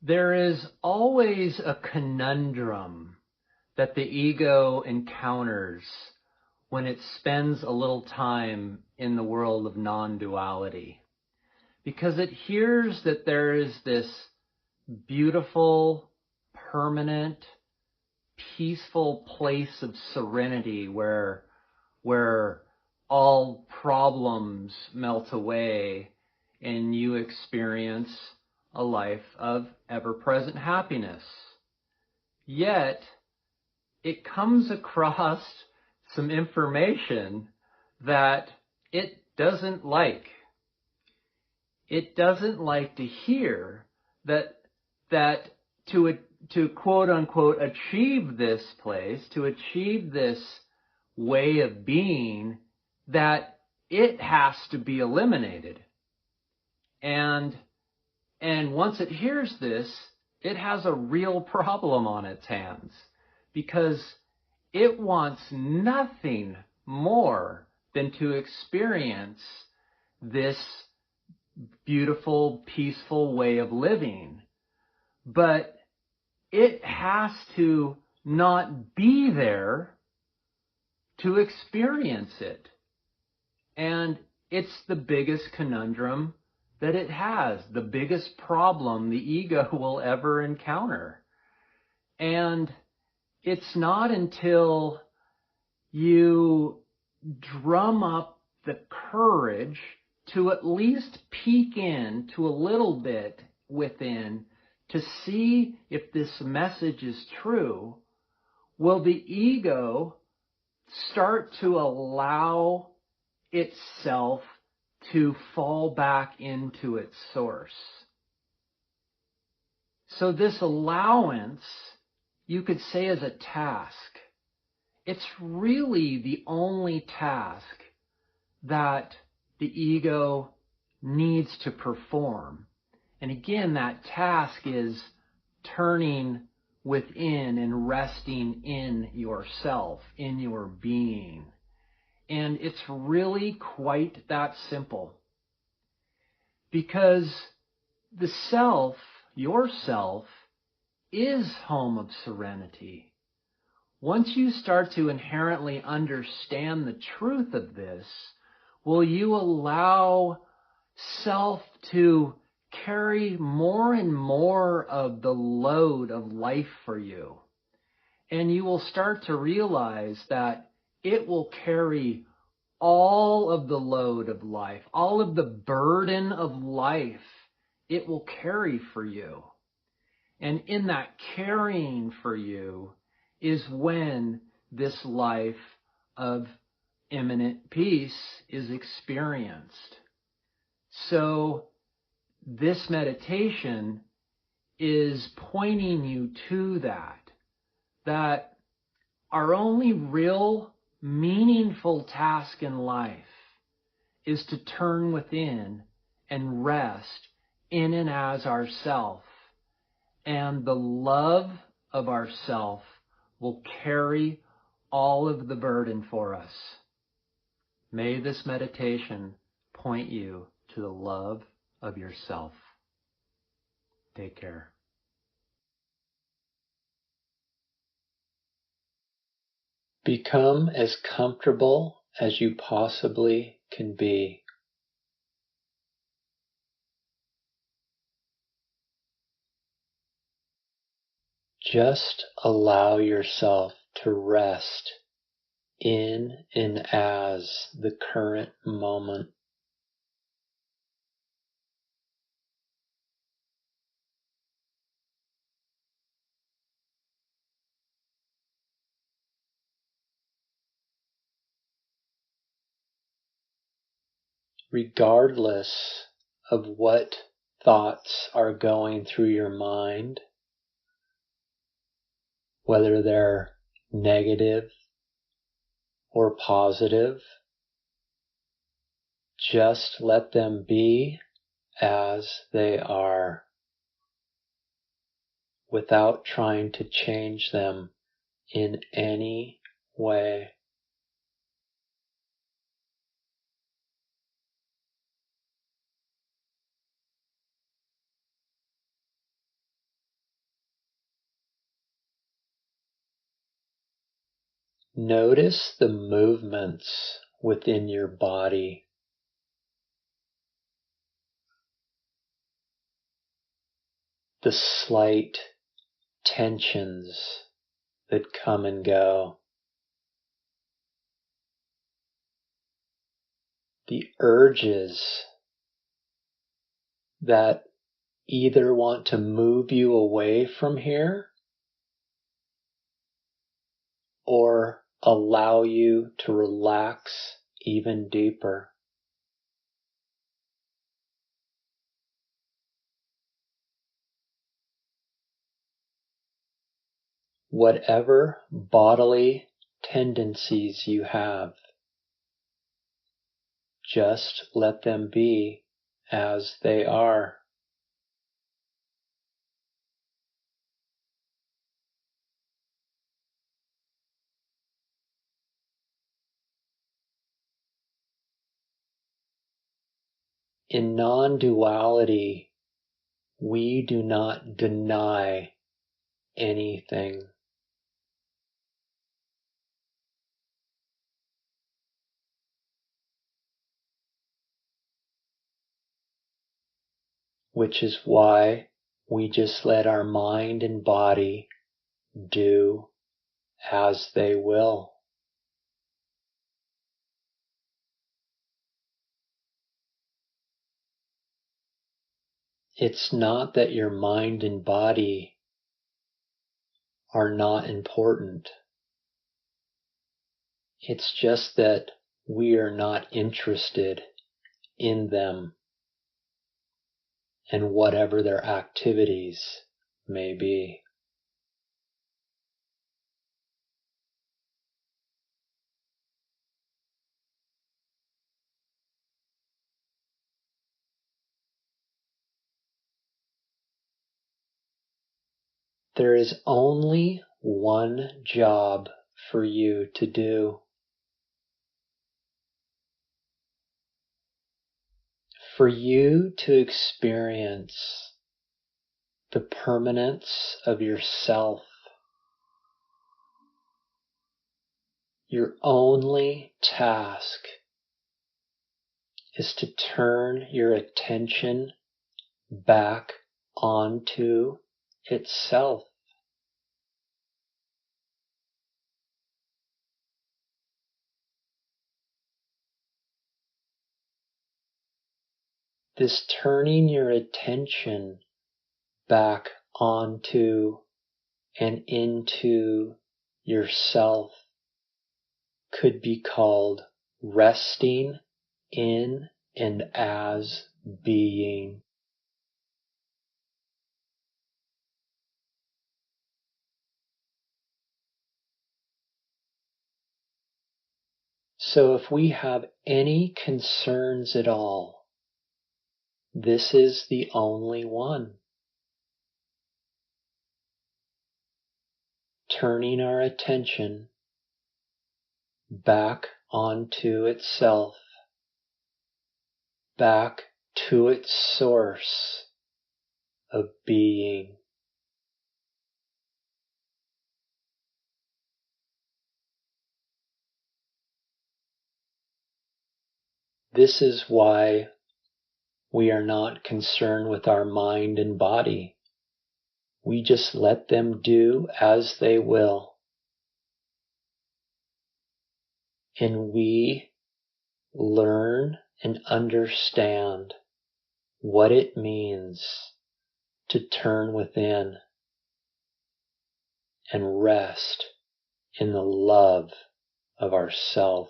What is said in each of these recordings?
There is always a conundrum that the ego encounters when it spends a little time in the world of non-duality, because it hears that there is this beautiful, permanent, peaceful place of serenity where all problems melt away and you experience a life of ever-present happiness. Yet, it comes across some information that it doesn't like. It doesn't like to hear that to quote unquote achieve this place, to achieve this way of being, that it has to be eliminated. And once it hears this, it has a real problem on its hands, because it wants nothing more than to experience this beautiful, peaceful way of living. But it has to not be there to experience it. And it's the biggest conundrum that it has, the biggest problem the ego will ever encounter. And it's not until you drum up the courage to at least peek in to a little bit within to see if this message is true, will the ego start to allow itself to fall back into its source. So this allowance, you could say, is a task. It's really the only task that the ego needs to perform. And again, that task is turning within and resting in yourself, in your being. And it's really quite that simple. Because the self, yourself, is home of serenity. Once you start to inherently understand the truth of this, will you allow self to carry more and more of the load of life for you? And you will start to realize that it will carry all of the load of life, all of the burden of life it will carry for you. And in that carrying for you is when this life of immanent peace is experienced. So this meditation is pointing you to that our only real meaningful task in life is to turn within and rest in and as ourself. And the love of ourself will carry all of the burden for us. May this meditation point you to the love of yourself. Take care. Become as comfortable as you possibly can be. Just allow yourself to rest in and as the current moment. Regardless of what thoughts are going through your mind, whether they're negative or positive, just let them be as they are, without trying to change them in any way. Notice the movements within your body. The slight tensions that come and go. The urges that either want to move you away from here or allow you to relax even deeper. Whatever bodily tendencies you have, just let them be as they are. In non-duality, we do not deny anything. Which is why we just let our mind and body do as they will. It's not that your mind and body are not important. It's just that we are not interested in them and whatever their activities may be. There is only one job for you to do. For you to experience the permanence of yourself. Your only task is to turn your attention back onto itself. This turning your attention back onto and into yourself could be called resting in and as being. So if we have any concerns at all, this is the only one. Turning our attention back onto itself, back to its source of being. This is why we are not concerned with our mind and body. We just let them do as they will. And we learn and understand what it means to turn within and rest in the love of ourself.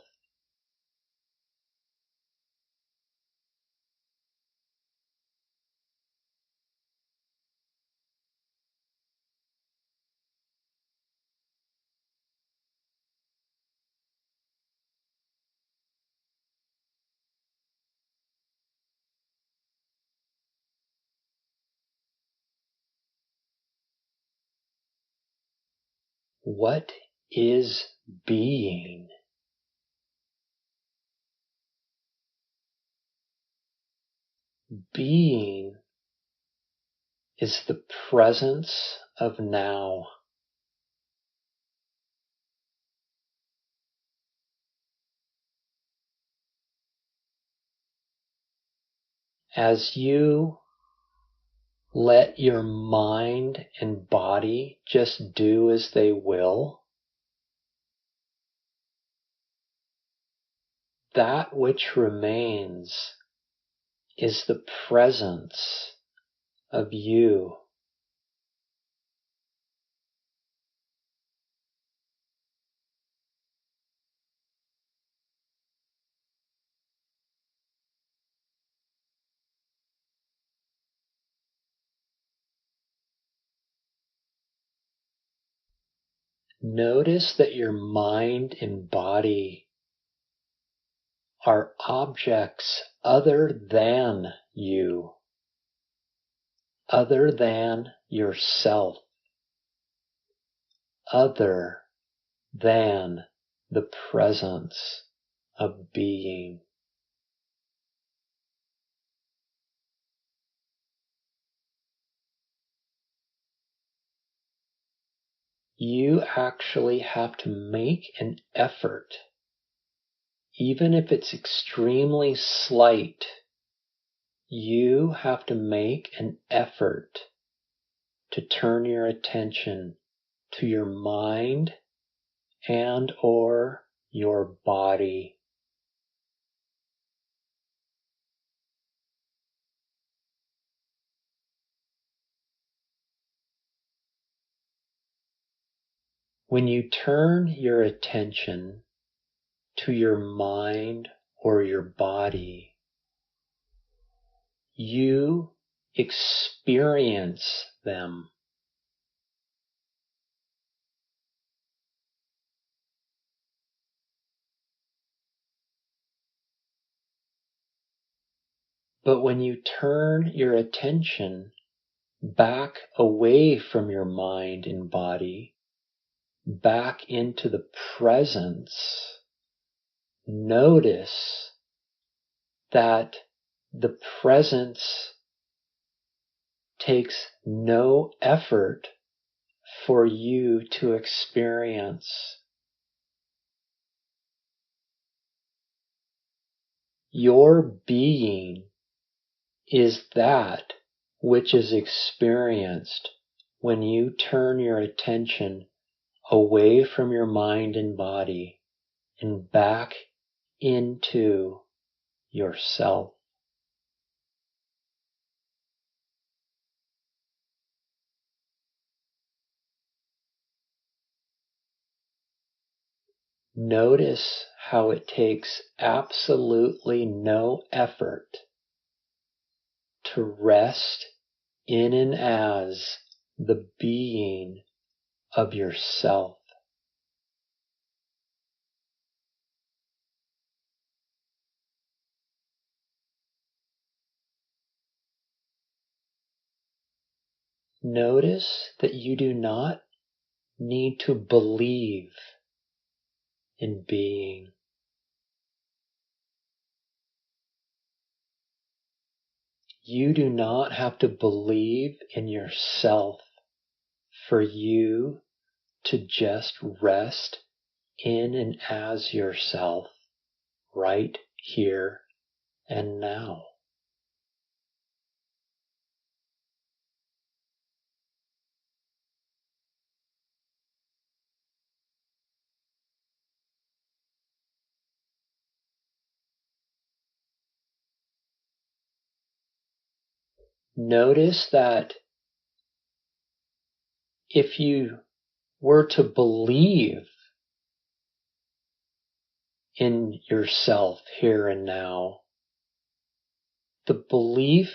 What is being? Being is the presence of now. As you let your mind and body just do as they will, that which remains is the presence of you. Notice that your mind and body are objects other than you, other than yourself, other than the presence of being. You actually have to make an effort, even if it's extremely slight. You have to make an effort to turn your attention to your mind and or your body. When you turn your attention to your mind or your body, you experience them. But when you turn your attention back away from your mind and body, back into the presence, notice that the presence takes no effort for you to experience. Your being is that which is experienced when you turn your attention away from your mind and body and back into yourself. Notice how it takes absolutely no effort to rest in and as the being of yourself. Notice that you do not need to believe in being. You do not have to believe in yourself for you to just rest in and as yourself right here and now. Notice that if you were to believe in yourself here and now, the belief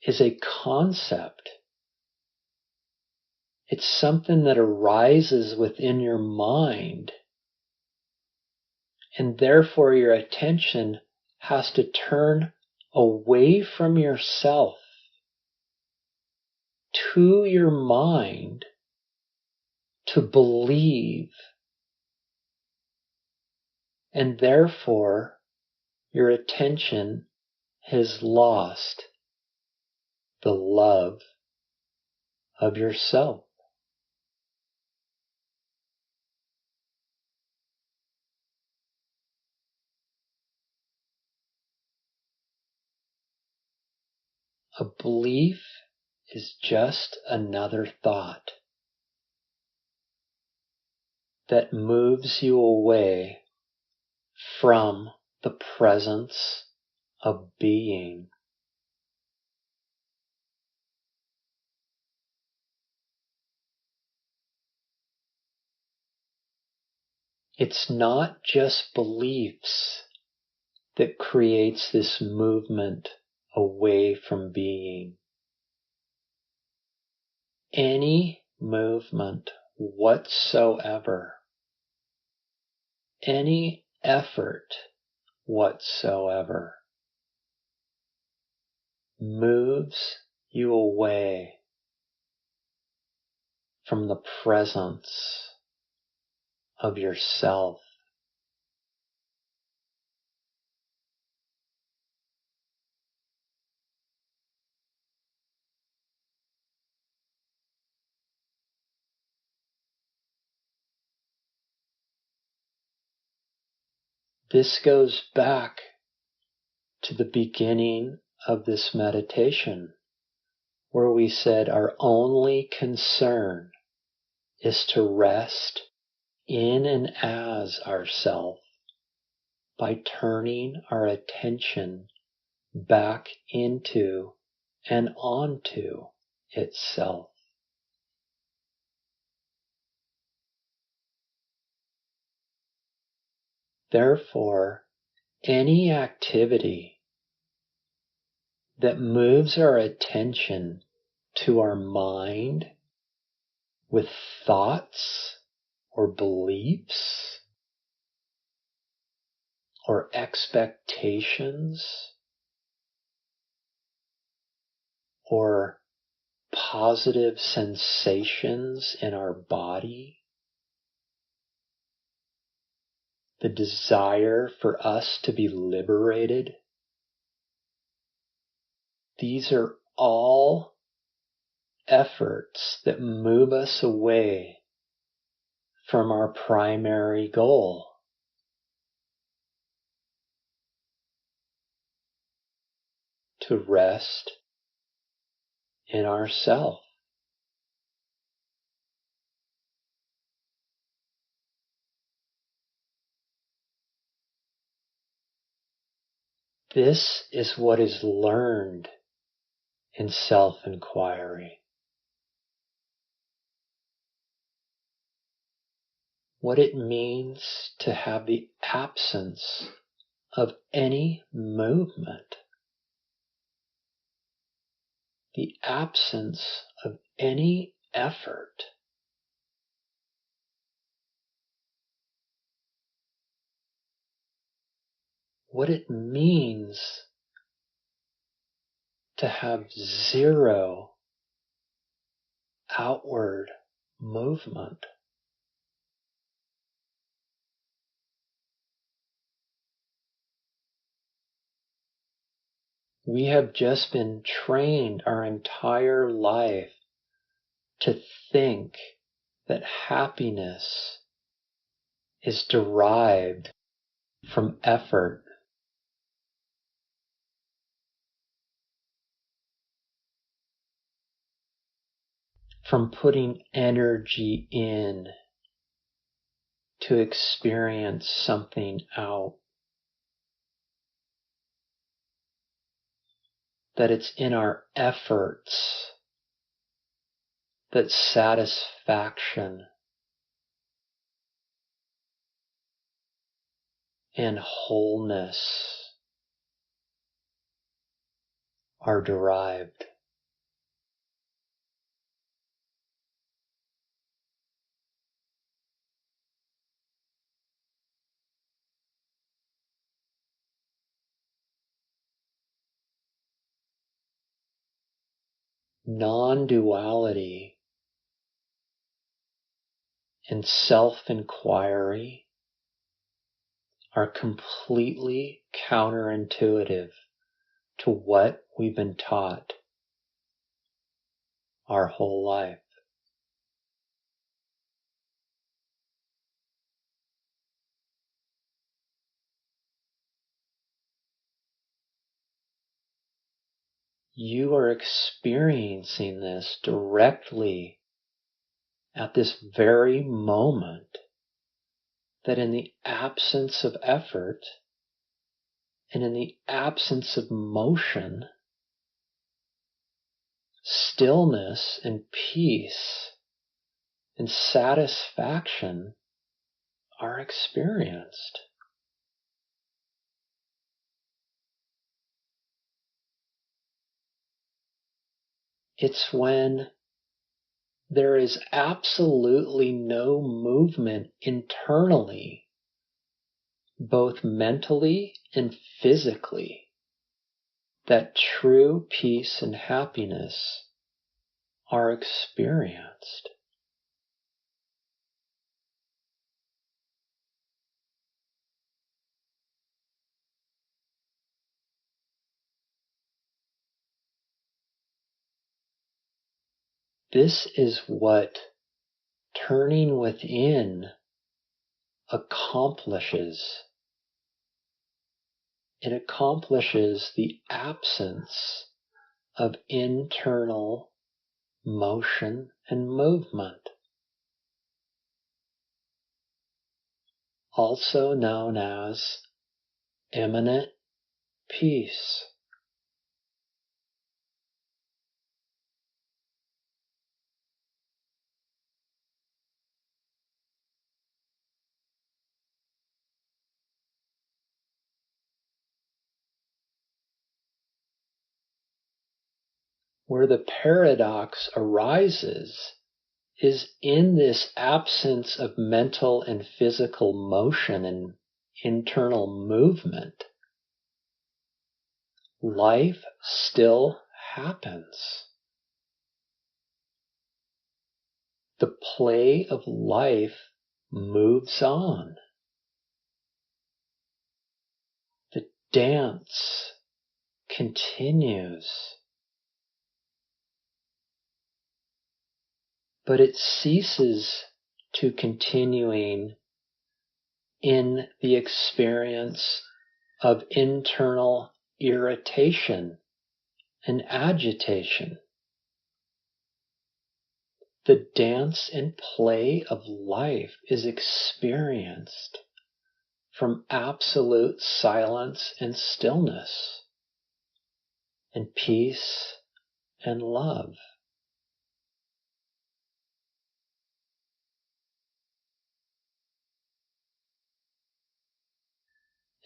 is a concept. It's something that arises within your mind, and therefore your attention has to turn away from yourself to your mind to believe, and therefore your attention has lost the love of yourself. A belief is just another thought that moves you away from the presence of being. It's not just beliefs that creates this movement away from being. Any movement whatsoever, any effort whatsoever, moves you away from the presence of yourself. This goes back to the beginning of this meditation, where we said our only concern is to rest in and as ourself by turning our attention back into and onto itself. Therefore, any activity that moves our attention to our mind with thoughts or beliefs or expectations or positive sensations in our body, the desire for us to be liberated, these are all efforts that move us away from our primary goal. To rest in ourself. This is what is learned in self-inquiry. What it means to have the absence of any movement. The absence of any effort. What it means to have zero outward movement. We have just been trained our entire life to think that happiness is derived from effort. From putting energy in to experience something out. That it's in our efforts that satisfaction and wholeness are derived. Non-duality and self-inquiry are completely counterintuitive to what we've been taught our whole life. you are experiencing this directly at this very moment, that in the absence of effort and in the absence of motion, stillness and peace and satisfaction are experienced. It's when there is absolutely no movement internally, both mentally and physically, that true peace and happiness are experienced. This is what turning within accomplishes. It accomplishes the absence of internal motion and movement, also known as immanent peace. Where the paradox arises is in this absence of mental and physical motion and internal movement. Life still happens. The play of life moves on. The dance continues. But it ceases to continuing in the experience of internal irritation and agitation. The dance and play of life is experienced from absolute silence and stillness, and peace and love.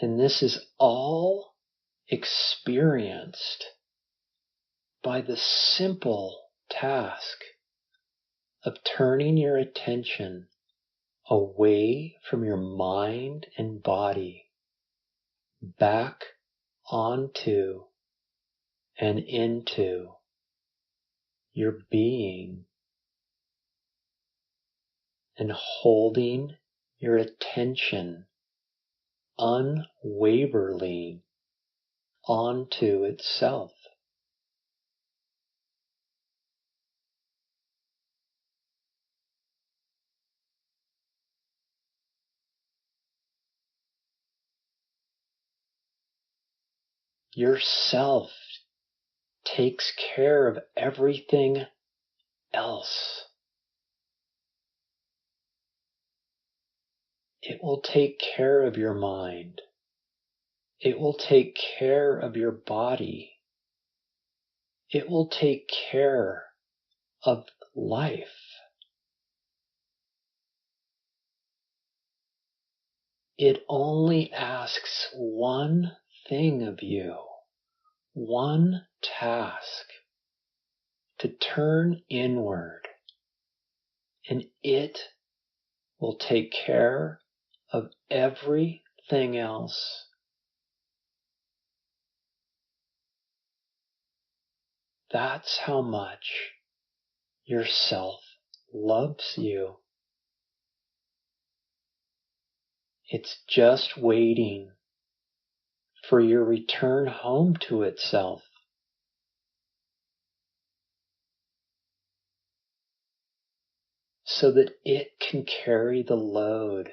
And this is all experienced by the simple task of turning your attention away from your mind and body, back onto and into your being, and holding your attention unwaveringly onto itself. Yourself takes care of everything else. It will take care of your mind. It will take care of your body. It will take care of life. It only asks one thing of you, one task, to turn inward, and it will take care of everything else. That's how much yourself loves you. It's just waiting for your return home to itself. So that it can carry the load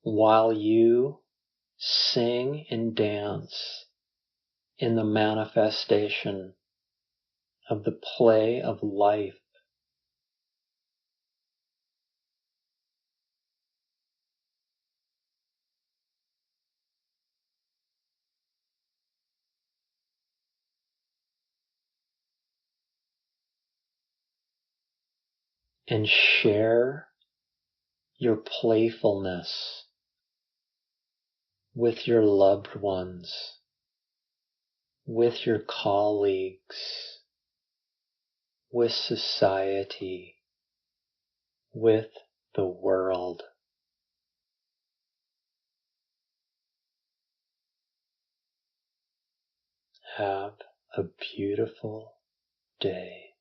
while you sing and dance in the manifestation of the play of life. And share your playfulness with your loved ones, with your colleagues, with society, with the world. Have a beautiful day.